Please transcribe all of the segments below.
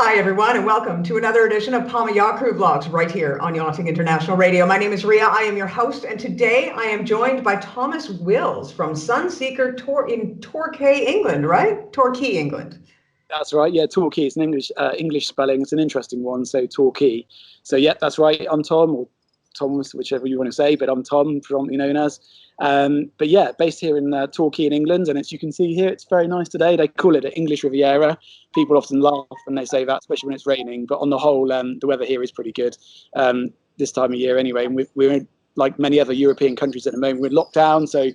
Hi, everyone, and welcome to another edition of Palma Yacht Crew Vlogs right here on Yachting International Radio. My name is Ria. I am your host, and today I am joined by Thomas Wills from Sunseeker in Torquay, England, right? Torquay, England. That's right. Yeah, Torquay. It's an English spelling. It's an interesting one. So Torquay. So yeah, that's right. I'm Tom, or Thomas, whichever you want to say. But I'm Tom, predominantly known as. But yeah, based here in Torquay in England, and as you can see here, it's very nice today. They call it an English Riviera. People often laugh when they say that, especially when it's raining. But on the whole, the weather here is pretty good this time of year anyway. And we're in, like many other European countries at the moment, we're locked down. So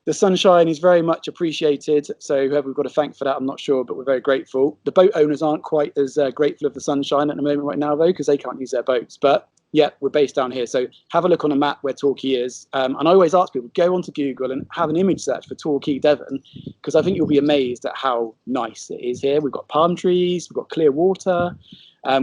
the sunshine is very much appreciated. So whoever we've got to thank for that, I'm not sure, but we're very grateful. The boat owners aren't quite as grateful of the sunshine at the moment right now, though, because they can't use their boats. But yeah, we're based down here. So have a look on a map where Torquay is. And I always ask people, go onto Google and have an image search for Torquay, Devon, because I think you'll be amazed at how nice it is here. We've got palm trees, we've got clear water.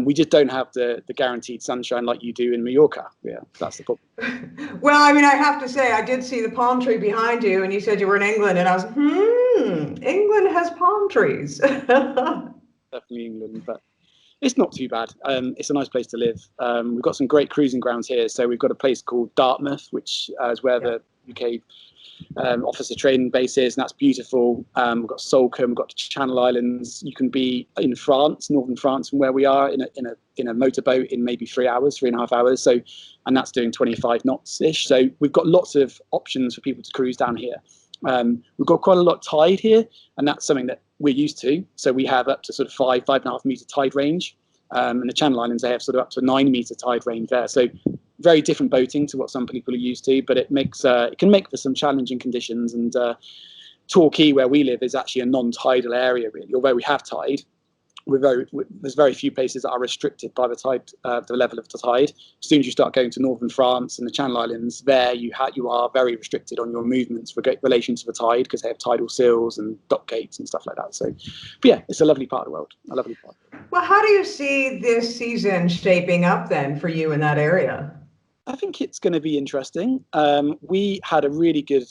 We just don't have the guaranteed sunshine like you do in Mallorca. Yeah, that's the problem. Well, I mean, I have to say, I did see the palm tree behind you, and you said you were in England, and I was, England has palm trees. Definitely England, but it's not too bad. It's a nice place to live. We've got some great cruising grounds here. So we've got a place called Dartmouth, which is where the UK officer training base is, and that's beautiful. We've got Salcombe, we've got the Channel Islands. You can be in France, northern France, from where we are, in a motorboat in maybe 3.5 hours. So, and that's doing 25 knots ish. So we've got lots of options for people to cruise down here. We've got quite a lot of tide here, and that's something that we're used to. So we have up to sort of 5.5 meter tide range. And the Channel Islands, they have sort of up to 9 meter tide range there. So very different boating to what some people are used to, but it can make for some challenging conditions. And Torquay, where we live, is actually a non-tidal area, really. Although we have tide, there's very few places that are restricted by the tide, the level of the tide. As soon as you start going to northern France and the Channel Islands, there you are very restricted on your movements in relation to the tide, because they have tidal sills and dock gates and stuff like that. So, but yeah, it's a lovely part of the world. A lovely part. Well, how do you see this season shaping up then for you in that area? I think it's going to be interesting. We had a really good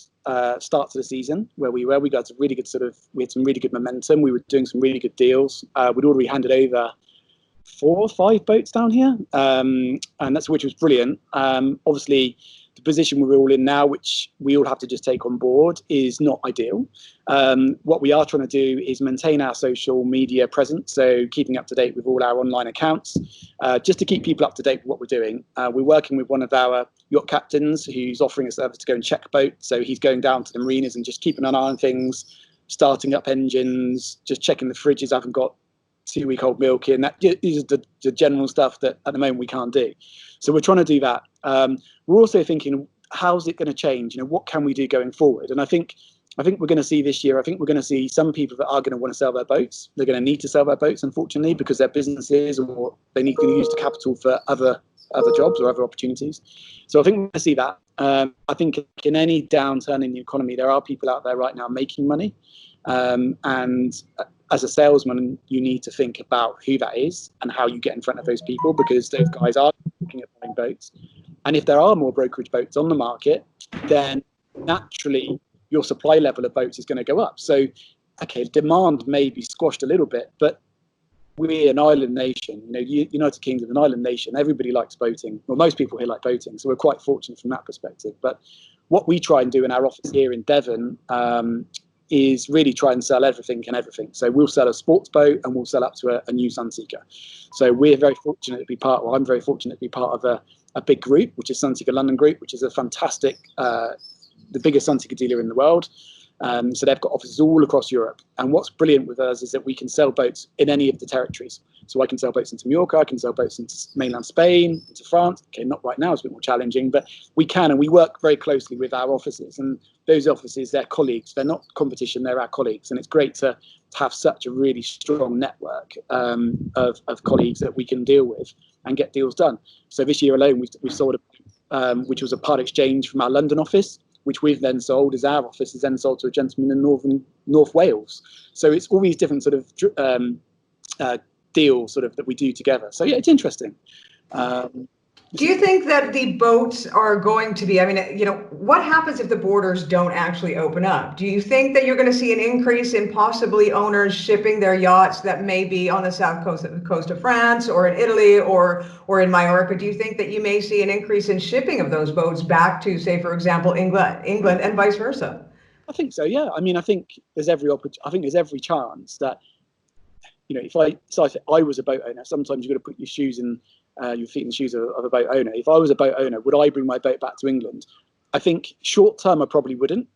start to the season where we got a really good we had some really good momentum. We were doing some really good deals. We'd already handed over 4 or 5 boats down here, and which was brilliant. Obviously, the position we're all in now, which we all have to just take on board, is not ideal. What we are trying to do is maintain our social media presence, so keeping up to date with all our online accounts, just to keep people up to date with what we're doing. We're working with one of our yacht captains who's offering a service to go and check boats, so he's going down to the marinas and just keeping an eye on things, starting up engines, just checking the fridges haven't got 2-week-old milk in. That is the general stuff that at the moment we can't do. So we're trying to do that. We're also thinking, how's it going to change? What can we do going forward? And I think we're going to see this year, we're going to see some people that are going to want to sell their boats. They're going to need to sell their boats, unfortunately, because their businesses, or they need to use the capital for other jobs or other opportunities. So I think we're going to see that. I think in any downturn in the economy, there are people out there right now making money. And as a salesman, you need to think about who that is and how you get in front of those people, because those guys are looking at buying boats. And if there are more brokerage boats on the market, then naturally your supply level of boats is going to go up. So, okay, demand may be squashed a little bit, but we're an island nation. United Kingdom, an island nation. Everybody likes boating. Well, most people here like boating, so we're quite fortunate from that perspective. But what we try and do in our office here in Devon is really try and sell everything and everything. So we'll sell a sports boat and we'll sell up to a new Sunseeker. So we're very fortunate to be I'm very fortunate to be part of a big group, which is Sunseeker London Group, which is a fantastic, the biggest Sunseeker dealer in the world. So they've got offices all across Europe. And what's brilliant with us is that we can sell boats in any of the territories. So I can sell boats into Mallorca, I can sell boats into mainland Spain, into France. Okay, not right now, it's a bit more challenging, but we can, and we work very closely with our offices. And those offices, they're colleagues. They're not competition, they're our colleagues. And it's great to have such a really strong network of colleagues that we can deal with and get deals done. So this year alone, we sold which was a part exchange from our London office, which we've then sold as our office is then sold to a gentleman in North Wales. So it's all these different sort of deals sort of that we do together. So yeah, it's interesting. Do you think that the boats are going to be, I mean, what happens if the borders don't actually open up? Do you think that you're going to see an increase in possibly owners shipping their yachts that may be on the south coast of France or in Italy or in Mallorca? Do you think that you may see an increase in shipping of those boats back to, say, for example, England and vice versa? I think so. Yeah. I mean, I think there's every chance that, if I was a boat owner, sometimes you've got to put your shoes in, your feet in the shoes of a boat owner. If I was a boat owner, would I bring my boat back to England? I think short term, I probably wouldn't.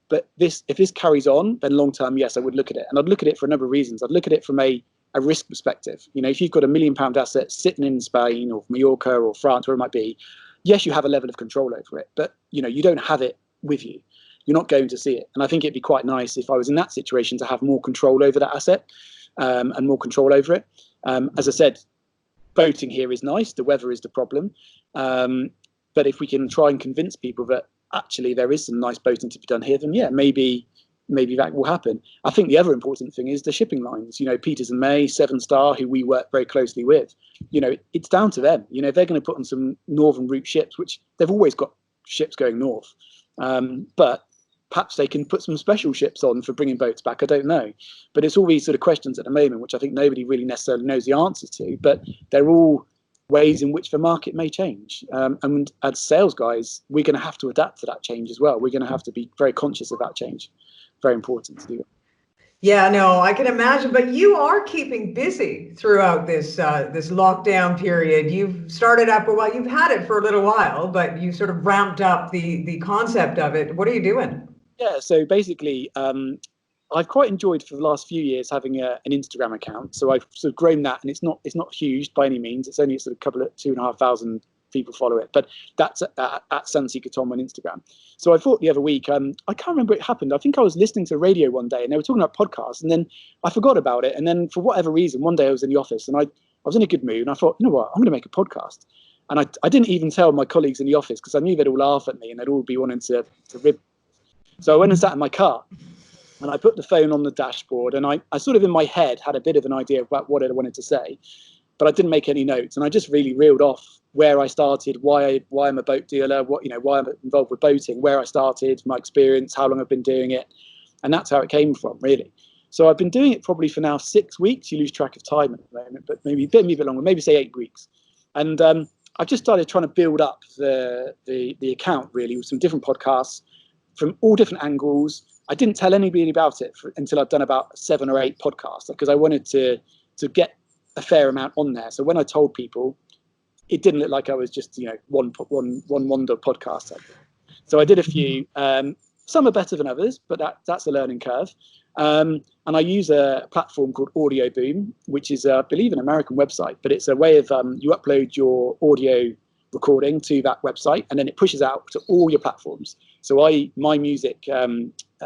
But if this carries on, then long term, yes, I would look at it. And I'd look at it for a number of reasons. I'd look at it from a risk perspective. If you've got £1 million asset sitting in Spain or Mallorca or France, where it might be, yes, you have a level of control over it, but you don't have it with you. You're not going to see it. And I think it'd be quite nice if I was in that situation to have more control over that asset, and more control over it. As I said, boating here is nice. The weather is the problem. But if we can try and convince people that actually there is some nice boating to be done here, then yeah, maybe that will happen. I think the other important thing is the shipping lines. Peters and May, Seven Star, who we work very closely with. It's down to them. They're going to put on some northern route ships, which they've always got ships going north. But perhaps they can put some special ships on for bringing boats back. I don't know. But it's all these sort of questions at the moment, which I think nobody really necessarily knows the answers to. But they're all ways in which the market may change. And as sales guys, we're going to have to adapt to that change as well. We're going to have to be very conscious of that change. Very important to do. Yeah, no, I can imagine. But you are keeping busy throughout this lockdown period. You've started up, well, you've had it for a little while, but you sort of ramped up the concept of it. What are you doing? Yeah, so basically, I've quite enjoyed for the last few years having an Instagram account. So I've sort of grown that, and it's not huge by any means. It's only sort of a couple of 2,500 people follow it, but that's at Sunseeker Tom on Instagram. So I thought the other week, I can't remember what happened. I think I was listening to radio one day, and they were talking about podcasts, and then I forgot about it. And then for whatever reason, one day I was in the office, and I was in a good mood, and I thought, you know what, I'm going to make a podcast. And I didn't even tell my colleagues in the office because I knew they'd all laugh at me and they'd all be wanting to rib. So I went and sat in my car, and I put the phone on the dashboard, and I sort of in my head had a bit of an idea about what I wanted to say, but I didn't make any notes, and I just really reeled off where I started, why I'm a boat dealer, why I'm involved with boating, where I started, my experience, how long I've been doing it, and that's how it came from, really. So I've been doing it probably for now 6 weeks. You lose track of time at the moment, but maybe a bit longer, maybe say 8 weeks. And I've just started trying to build up the account really with some different podcasts from all different angles. I didn't tell anybody about it until I'd done about 7 or 8 podcasts because I wanted to get a fair amount on there. So when I told people, it didn't look like I was just one wonder podcast. So I did a few. Some are better than others, but that's a learning curve. And I use a platform called Audio Boom, which is, I believe, an American website, but it's a way of you upload your audio recording to that website, and then it pushes out to all your platforms. So my music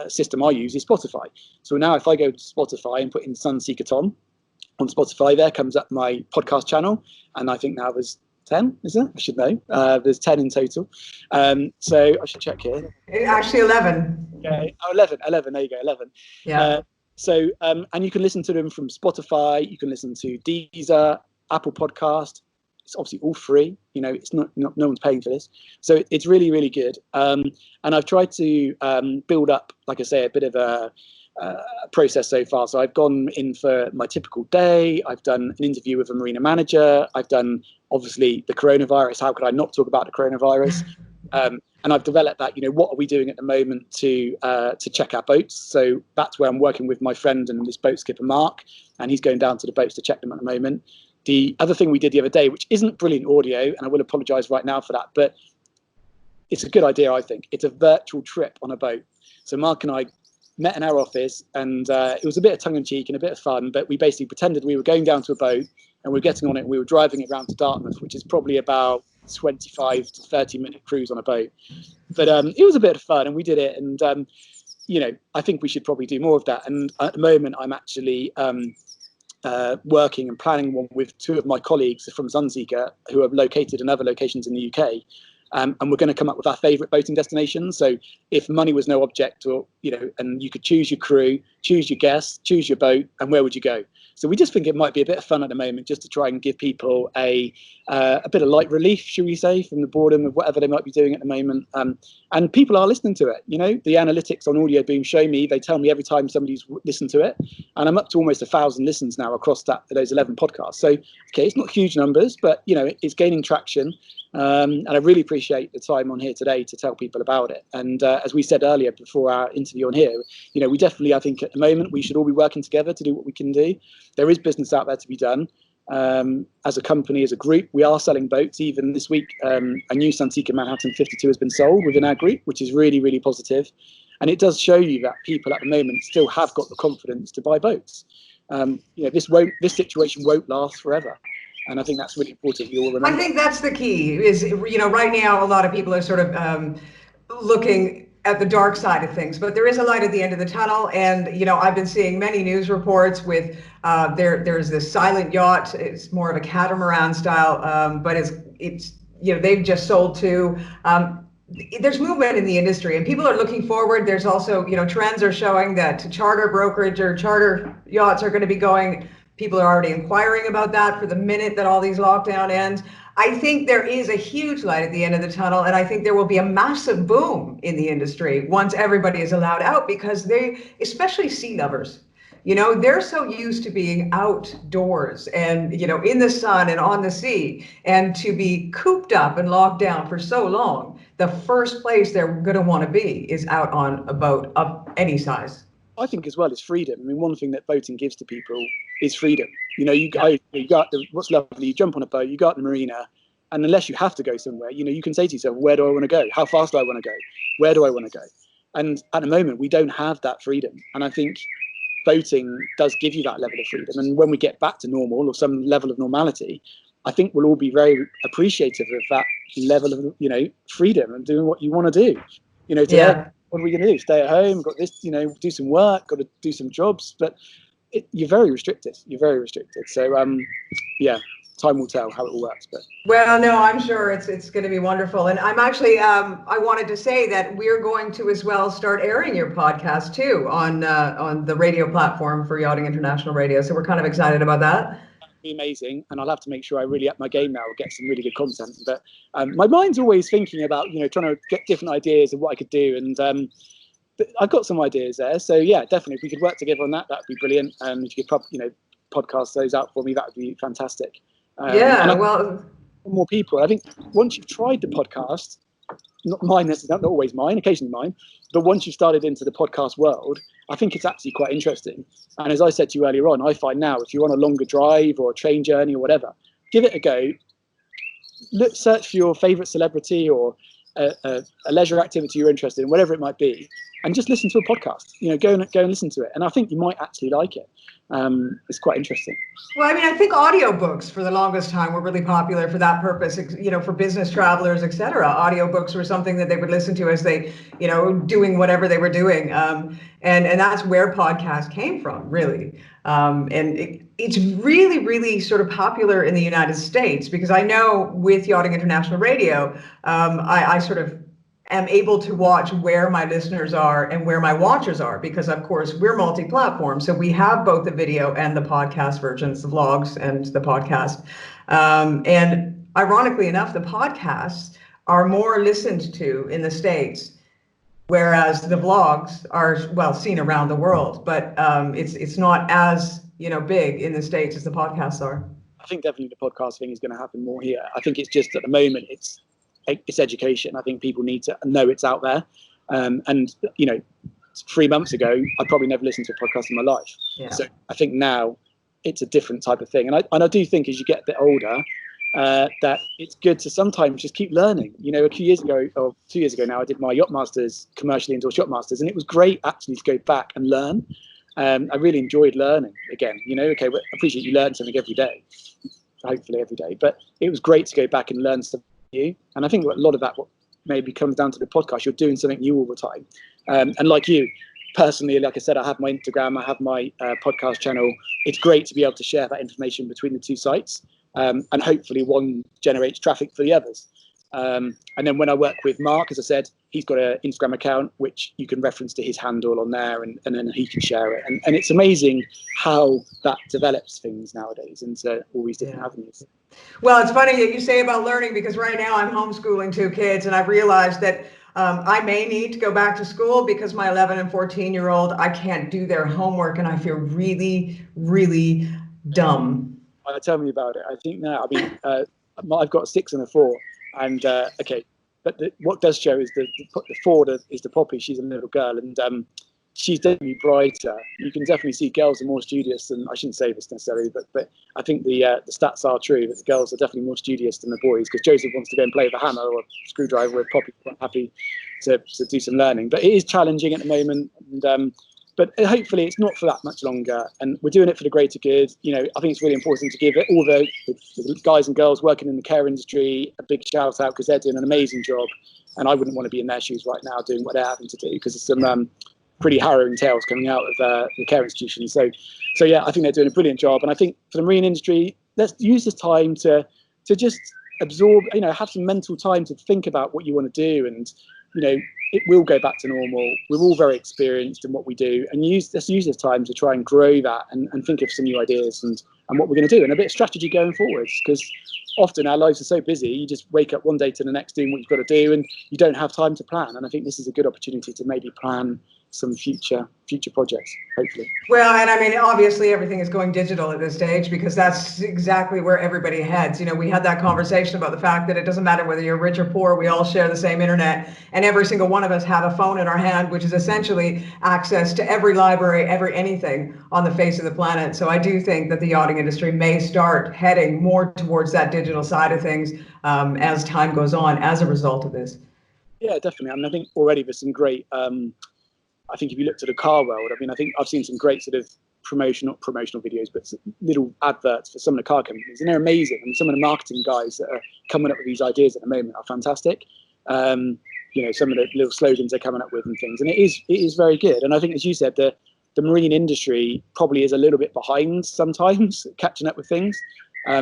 system I use is Spotify. So now if I go to Spotify and put in Sunseeker Tom on Spotify, there comes up my podcast channel, and I think now there's 10, is there? I should know. There's 10 in total. So I should check here. Actually 11. Okay. Oh, 11. There you go, 11. Yeah. And you can listen to them from Spotify. You can listen to Deezer, Apple Podcast. It's obviously all free. It's not no one's paying for this. So it's really, really good. And I've tried to build up, like I say, a bit of a process so far. So I've gone in for my typical day. I've done an interview with a marina manager. I've done, obviously, the coronavirus. How could I not talk about the coronavirus? And I've developed that, what are we doing at the moment to check our boats? So that's where I'm working with my friend and this boat skipper, Mark, and he's going down to the boats to check them at the moment. The other thing we did the other day, which isn't brilliant audio, and I will apologise right now for that, but it's a good idea, I think. It's a virtual trip on a boat. So Mark and I met in our office, and it was a bit of tongue-in-cheek and a bit of fun, but we basically pretended we were going down to a boat and we were getting on it and we were driving it around to Dartmouth, which is probably about 25 to 30-minute cruise on a boat. But it was a bit of fun, and we did it, and I think we should probably do more of that. And at the moment I'm actually working and planning one with 2 of my colleagues from Sunseeker who are located in other locations in the UK. And we're going to come up with our favourite boating destinations. So if money was no object, or and you could choose your crew, choose your guests, choose your boat, and where would you go? So we just think it might be a bit of fun at the moment, just to try and give people a bit of light relief, should we say, from the boredom of whatever they might be doing at the moment. And people are listening to it. The analytics on Audio Boom show me, they tell me every time somebody's listened to it, and I'm up to almost 1,000 listens now across those 11 podcasts. So, okay, it's not huge numbers, but it's gaining traction. And I really appreciate the time on here today to tell people about it. And as we said earlier before our interview on here, we definitely, I think at the moment, we should all be working together to do what we can do. There is business out there to be done. As a company, as a group, we are selling boats. Even this week, a new Sunseeker Manhattan 52 has been sold within our group, which is really, really positive. And it does show you that people at the moment still have got the confidence to buy boats. This situation won't last forever. And I think that's really important. You all remember. I think that's the key is, right now, a lot of people are sort of looking at the dark side of things, but there is a light at the end of the tunnel. And, I've been seeing many news reports with there's this silent yacht. It's more of a catamaran style, but it's they've just sold two. There's movement in the industry and people are looking forward. There's also, trends are showing that charter brokerage or charter yachts are going to be going. People are already inquiring about that for the minute that all these lockdown ends. I think there is a huge light at the end of the tunnel, and I think there will be a massive boom in the industry once everybody is allowed out, because especially sea lovers, they're so used to being outdoors and, in the sun and on the sea, and to be cooped up and locked down for so long, the first place they're going to want to be is out on a boat of any size. I think as well is freedom. I mean, one thing that boating gives to people is freedom. What's lovely, you jump on a boat, you go out in the marina, and unless you have to go somewhere, you can say to yourself, where do I want to go? How fast do I want to go? Where do I want to go? And at the moment, we don't have that freedom. And I think boating does give you that level of freedom. And when we get back to normal or some level of normality, I think we'll all be very appreciative of that level of, freedom and doing what you want to do. Today, what are we going to do? Stay at home, got this, do some work, got to do some jobs, but you're very restricted. So, time will tell how it all works. But well, no, I'm sure it's going to be wonderful. And I'm actually, I wanted to say that we're going to as well start airing your podcast too on the radio platform for Yachting International Radio. So we're kind of excited about that. Be amazing, and I'll have to make sure I really up my game now, get some really good content. But my mind's always thinking about trying to get different ideas of what I could do, and but I've got some ideas there. So yeah, definitely, if we could work together on that, that'd be brilliant. If you could podcast those out for me, that would be fantastic. More people. I think once you've tried the podcast, not mine necessarily, not always mine, occasionally mine, but once you've started into the podcast world, I think it's actually quite interesting. And as I said to you earlier on, I find now if you're on a longer drive or a train journey or whatever, give it a go. Search for your favourite celebrity or a leisure activity you're interested in, whatever it might be, and just listen to a podcast. Go and listen to it, and I think you might actually like it. It's quite interesting. Well, I mean, I think audiobooks for the longest time were really popular for that purpose, for business travelers, etc. Audiobooks were something that they would listen to as they, doing whatever they were doing. And that's where podcasts came from, really. And it's really, really sort of popular in the United States, because I know with Yachting International Radio, I sort of am able to watch where my listeners are and where my watchers are, because of course we're multi-platform. So we have both the video and the podcast versions, the vlogs and the podcast. And ironically enough, the podcasts are more listened to in the States, whereas the vlogs are, seen around the world, but it's not as, big in the States as the podcasts are. I think definitely the podcast thing is going to happen more here. I think it's just at the moment, it's education. I think people need to know it's out there. And 3 months ago, I probably never listened to a podcast in my life. Yeah. So I think now it's a different type of thing. And I do think as you get a bit older, that it's good to sometimes just keep learning. A few years ago, or 2 years ago now, I did my Yacht Masters, commercially endorsed Yacht Masters, and it was great actually to go back and learn. I really enjoyed learning again. I appreciate you learn something every day, hopefully every day, but it was great to go back and learn stuff new. And I think a lot of that what maybe comes down to the podcast. You're doing something new all the time. And like you, personally, like I said, I have my Instagram, I have my podcast channel. It's great to be able to share that information between the two sites. And hopefully one generates traffic for the others. And then when I work with Mark, as I said, he's got an Instagram account which you can reference to his handle on there, and then he can share it. And it's amazing how that develops things nowadays into all these different avenues. Well, it's funny that you say about learning, because right now I'm homeschooling 2 kids, and I've realized that I may need to go back to school because my 11 and 14-year-old, I can't do their homework, and I feel really, really dumb. Tell me about it. I think now, I mean, I've got a 6 and a 4, and okay, but what does show is the 4 is the Poppy. She's a little girl, and she's definitely brighter. You can definitely see girls are more studious than, I shouldn't say this necessarily, but I think the stats are true, that the girls are definitely more studious than the boys, because Joseph wants to go and play with a hammer or a screwdriver, where Poppy's quite happy to do some learning. But it is challenging at the moment, and but hopefully it's not for that much longer, and we're doing it for the greater good. You know, I think it's really important to give all the guys and girls working in the care industry a big shout out, because they're doing an amazing job, and I wouldn't want to be in their shoes right now doing what they're having to do, because it's some pretty harrowing tales coming out of the care institutions. So yeah, I think they're doing a brilliant job, and I think for the marine industry, let's use this time to just absorb, you know, have some mental time to think about what you want to do, and you know, it will go back to normal. We're all very experienced in what we do, and let's use this time to try and grow that, and think of some new ideas and what we're going to do, and a bit of strategy going forwards, because often our lives are so busy, you just wake up one day to the next doing what you've got to do, and you don't have time to plan. And I think this is a good opportunity to maybe plan some future projects, hopefully. Well, and I mean, obviously everything is going digital at this stage, because that's exactly where everybody heads. You know, we had that conversation about the fact that it doesn't matter whether you're rich or poor, we all share the same internet, and every single one of us have a phone in our hand, which is essentially access to every library, every anything on the face of the planet. So I do think that the yachting industry may start heading more towards that digital side of things as time goes on as a result of this. Yeah, definitely. I mean, I think already there's some great I think if you look to the car world, I mean, I think I've seen some great sort of not promotional videos, but little adverts for some of the car companies, and they're amazing. And some of the marketing guys that are coming up with these ideas at the moment are fantastic. You know, some of the little slogans they're coming up with and things, and it is very good. And I think, as you said, the marine industry probably is a little bit behind sometimes catching up with things.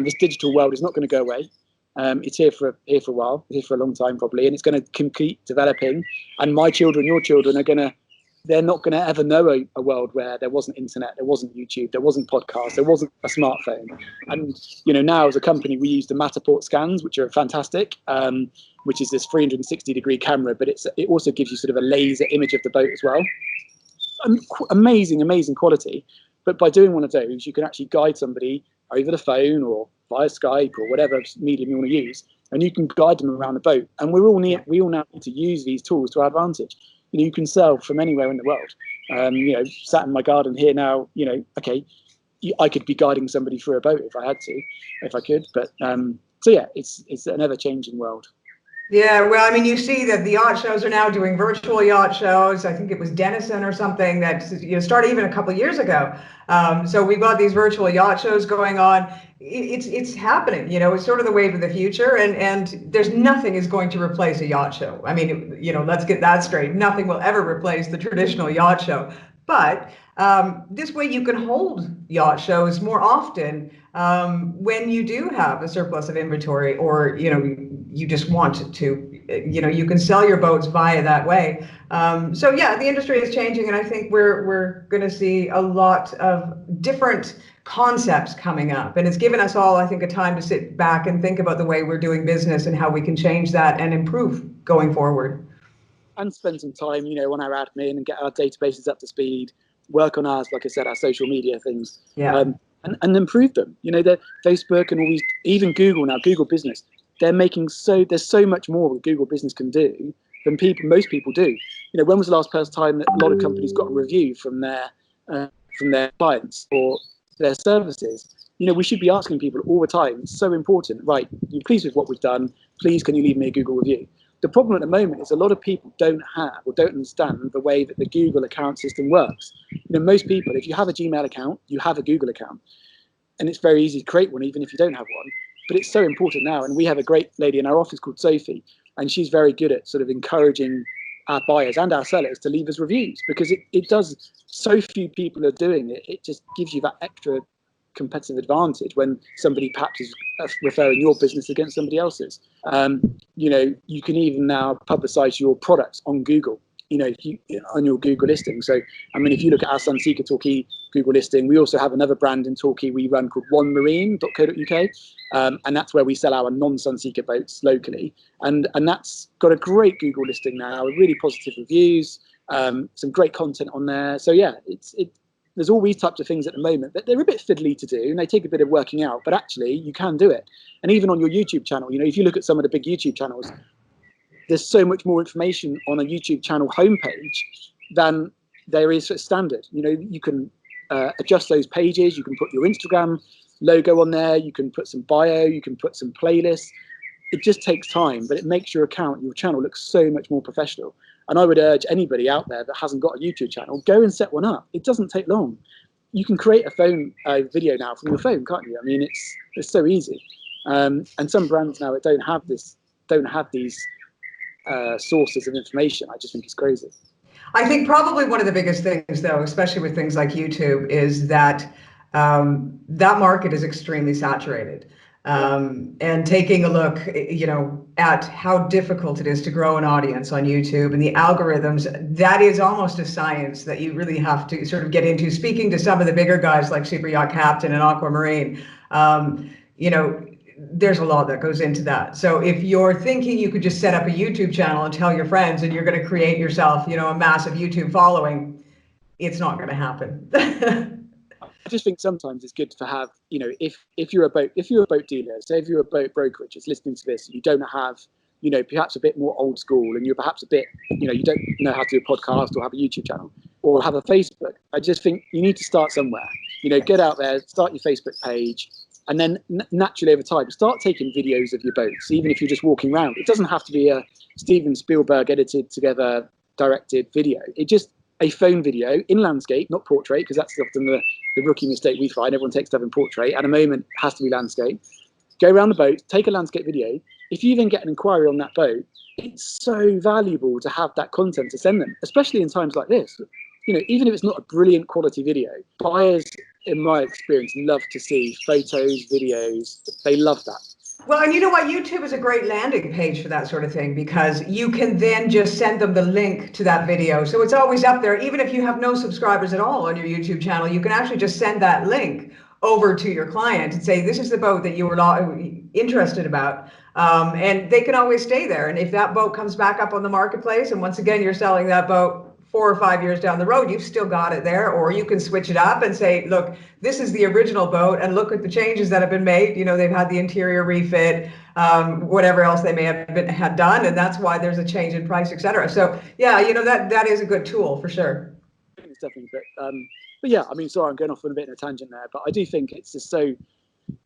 This digital world is not going to go away. It's here for a while, here for a long time probably, and it's going to keep developing. And my children, your children, they're not going to ever know a world where there wasn't internet, there wasn't YouTube, there wasn't podcasts, there wasn't a smartphone. And you know, now as a company, we use the Matterport scans, which are fantastic, which is this 360-degree camera, but it also gives you sort of a laser image of the boat as well. Amazing quality. But by doing one of those, you can actually guide somebody over the phone or via Skype or whatever medium you want to use, and you can guide them around the boat. And we all now need to use these tools to our advantage. You know, you can sell from anywhere in the world. You know, sat in my garden here now, you know, okay, I could be guiding somebody through a boat if I had to, if I could. But so yeah, it's an ever-changing world. Yeah, well, I mean, you see that the yacht shows are now doing virtual yacht shows. I think it was Denison or something that started even a couple of years ago. So we've got these virtual yacht shows going on. It's happening. You know, it's sort of the wave of the future, and there's nothing is going to replace a yacht show. I mean, you know, let's get that straight. Nothing will ever replace the traditional yacht show. But this way you can hold yacht shows more often when you do have a surplus of inventory, or you know, you just want to, you know, you can sell your boats via that way. So yeah, the industry is changing, and I think we're going to see a lot of different concepts coming up, and it's given us all, I think, a time to sit back and think about the way we're doing business and how we can change that and improve going forward. And spend some time, you know, on our admin and get our databases up to speed, work on ours, like I said, our social media things, and improve them. You know, Facebook and all these, even Google now, Google Business, there's so much more that Google Business can do than most people do. You know, when was the last time that a lot of companies got a review from their clients or their services? You know, we should be asking people all the time. It's so important. Right, you're pleased with what we've done. Please, can you leave me a Google review? The problem at the moment is a lot of people don't have or don't understand the way that the Google account system works. You know, most people, if you have a Gmail account, you have a Google account. And it's very easy to create one, even if you don't have one. But it's so important now. And we have a great lady in our office called Sophie, and she's very good at sort of encouraging our buyers and our sellers to leave us reviews, because it does, so few people are doing it. It just gives you that extra competitive advantage when somebody perhaps is referring your business against somebody else's. You can even now publicize your products on Google, on your Google listing. So, I mean, if you look at our Sunseeker Torquay Google listing, we also have another brand in Torquay we run called onemarine.co.uk. And that's where we sell our non-Sunseeker boats locally. And that's got a great Google listing now with really positive reviews, some great content on there. So yeah, there's all these types of things at the moment, but they're a bit fiddly to do and they take a bit of working out, but actually you can do it. And even on your YouTube channel, if you look at some of the big YouTube channels, there's so much more information on a YouTube channel homepage than there is standard. You can adjust those pages, you can put your Instagram logo on there, you can put some bio, you can put some playlists. It just takes time, but it makes your channel look so much more professional. And I would urge anybody out there that hasn't got a YouTube channel, go and set one up. It doesn't take long. You can create a phone video now from your phone, can't you? I mean, it's so easy. And some brands now that don't have these sources of information. I just think it's crazy. I think probably one of the biggest things, though, especially with things like YouTube, is that that market is extremely saturated. And taking a look, at how difficult it is to grow an audience on YouTube and the algorithms, that is almost a science that you really have to sort of get into. Speaking to some of the bigger guys like Super Yacht Captain and Aquamarine, there's a lot that goes into that. So if you're thinking you could just set up a YouTube channel and tell your friends and you're going to create yourself, a massive YouTube following, it's not going to happen. I just think sometimes it's good to have, if you're a boat dealer, say if you're a boat brokerage that's listening to this, you don't have, perhaps a bit more old school and you're perhaps a bit, you don't know how to do a podcast or have a YouTube channel or have a Facebook. I just think you need to start somewhere, get out there, start your Facebook page, and then naturally over time, start taking videos of your boats, even if you're just walking around. It doesn't have to be a Steven Spielberg edited together, directed video. It just a phone video in landscape, not portrait, because that's often the rookie mistake we find. Everyone takes stuff in portrait. At a moment, it has to be landscape. Go around the boat, take a landscape video. If you then get an inquiry on that boat, it's so valuable to have that content to send them, especially in times like this. Even if it's not a brilliant quality video, buyers, in my experience, love to see photos, videos. They love that. Well, and you know what? YouTube is a great landing page for that sort of thing, because you can then just send them the link to that video. So it's always up there. Even if you have no subscribers at all on your YouTube channel, you can actually just send that link over to your client and say, this is the boat that you were not interested about. And they can always stay there. And if that boat comes back up on the marketplace, and once again, you're selling that boat 4 or 5 years down the road, you've still got it there. Or you can switch it up and say, look, this is the original boat and look at the changes that have been made. They've had the interior refit, whatever else they may have had done, and that's why there's a change in price, etc. So yeah, that is a good tool for sure. It's definitely but yeah, I mean, sorry, I'm going off on a bit of a tangent there, but I do think it's just so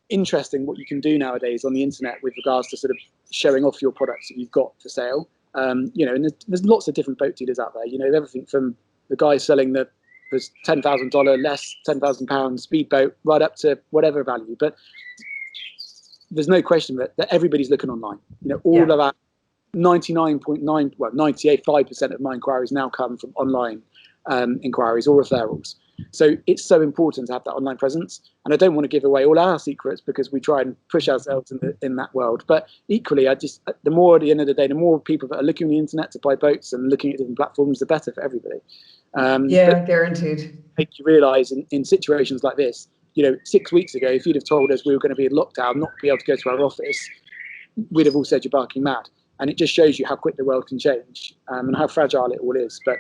interesting what you can do nowadays on the internet with regards to sort of showing off your products that you've got for sale. And there's lots of different boat dealers out there. Everything from the guy selling the $10,000 less £10,000 speedboat right up to whatever value. But there's no question that everybody's looking online. All of that 98.5% of my inquiries now come from online inquiries or referrals. So it's so important to have that online presence. And I don't want to give away all our secrets because we try and push ourselves in that world. But equally, at the end of the day, the more people that are looking on the internet to buy boats and looking at different platforms, the better for everybody. Guaranteed. Make you realise in situations like this, 6 weeks ago, if you'd have told us we were going to be in lockdown, not be able to go to our office, we'd have all said you're barking mad. And it just shows you how quick the world can change and how fragile it all is. But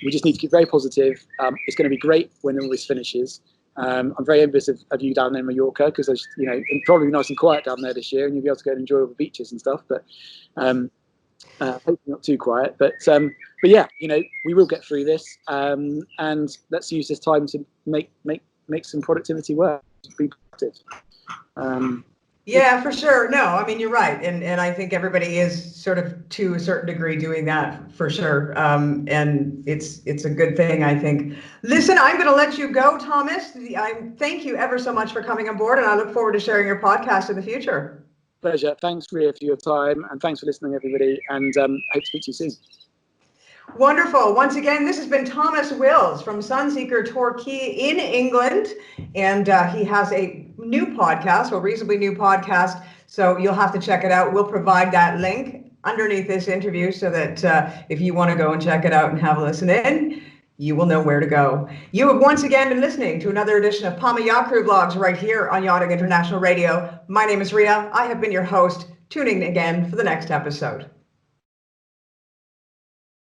we just need to keep very positive. It's going to be great when all this finishes. I'm very envious of you down there in Mallorca because it's probably nice and quiet down there this year, and you'll be able to go and enjoy all the beaches and stuff. But hopefully not too quiet. But yeah, we will get through this, and let's use this time to make some productivity work. Be productive. Yeah, for sure. No, I mean, you're right. And I think everybody is sort of to a certain degree doing that for sure. And it's a good thing, I think. Listen, I'm going to let you go, Thomas. I thank you ever so much for coming on board, and I look forward to sharing your podcast in the future. Pleasure. Thanks, Ria, for your time, and thanks for listening, everybody. And hope to speak to you soon. Wonderful. Once again, this has been Thomas Wills from Sunseeker Torquay in England, and he has a new podcast, a reasonably new podcast, so you'll have to check it out. We'll provide that link underneath this interview so that if you want to go and check it out and have a listen in, you will know where to go. You have once again been listening to another edition of Palma Yacht Crew Vlogs right here on Yachting International Radio. My name is Ria. I have been your host. Tune in again for the next episode.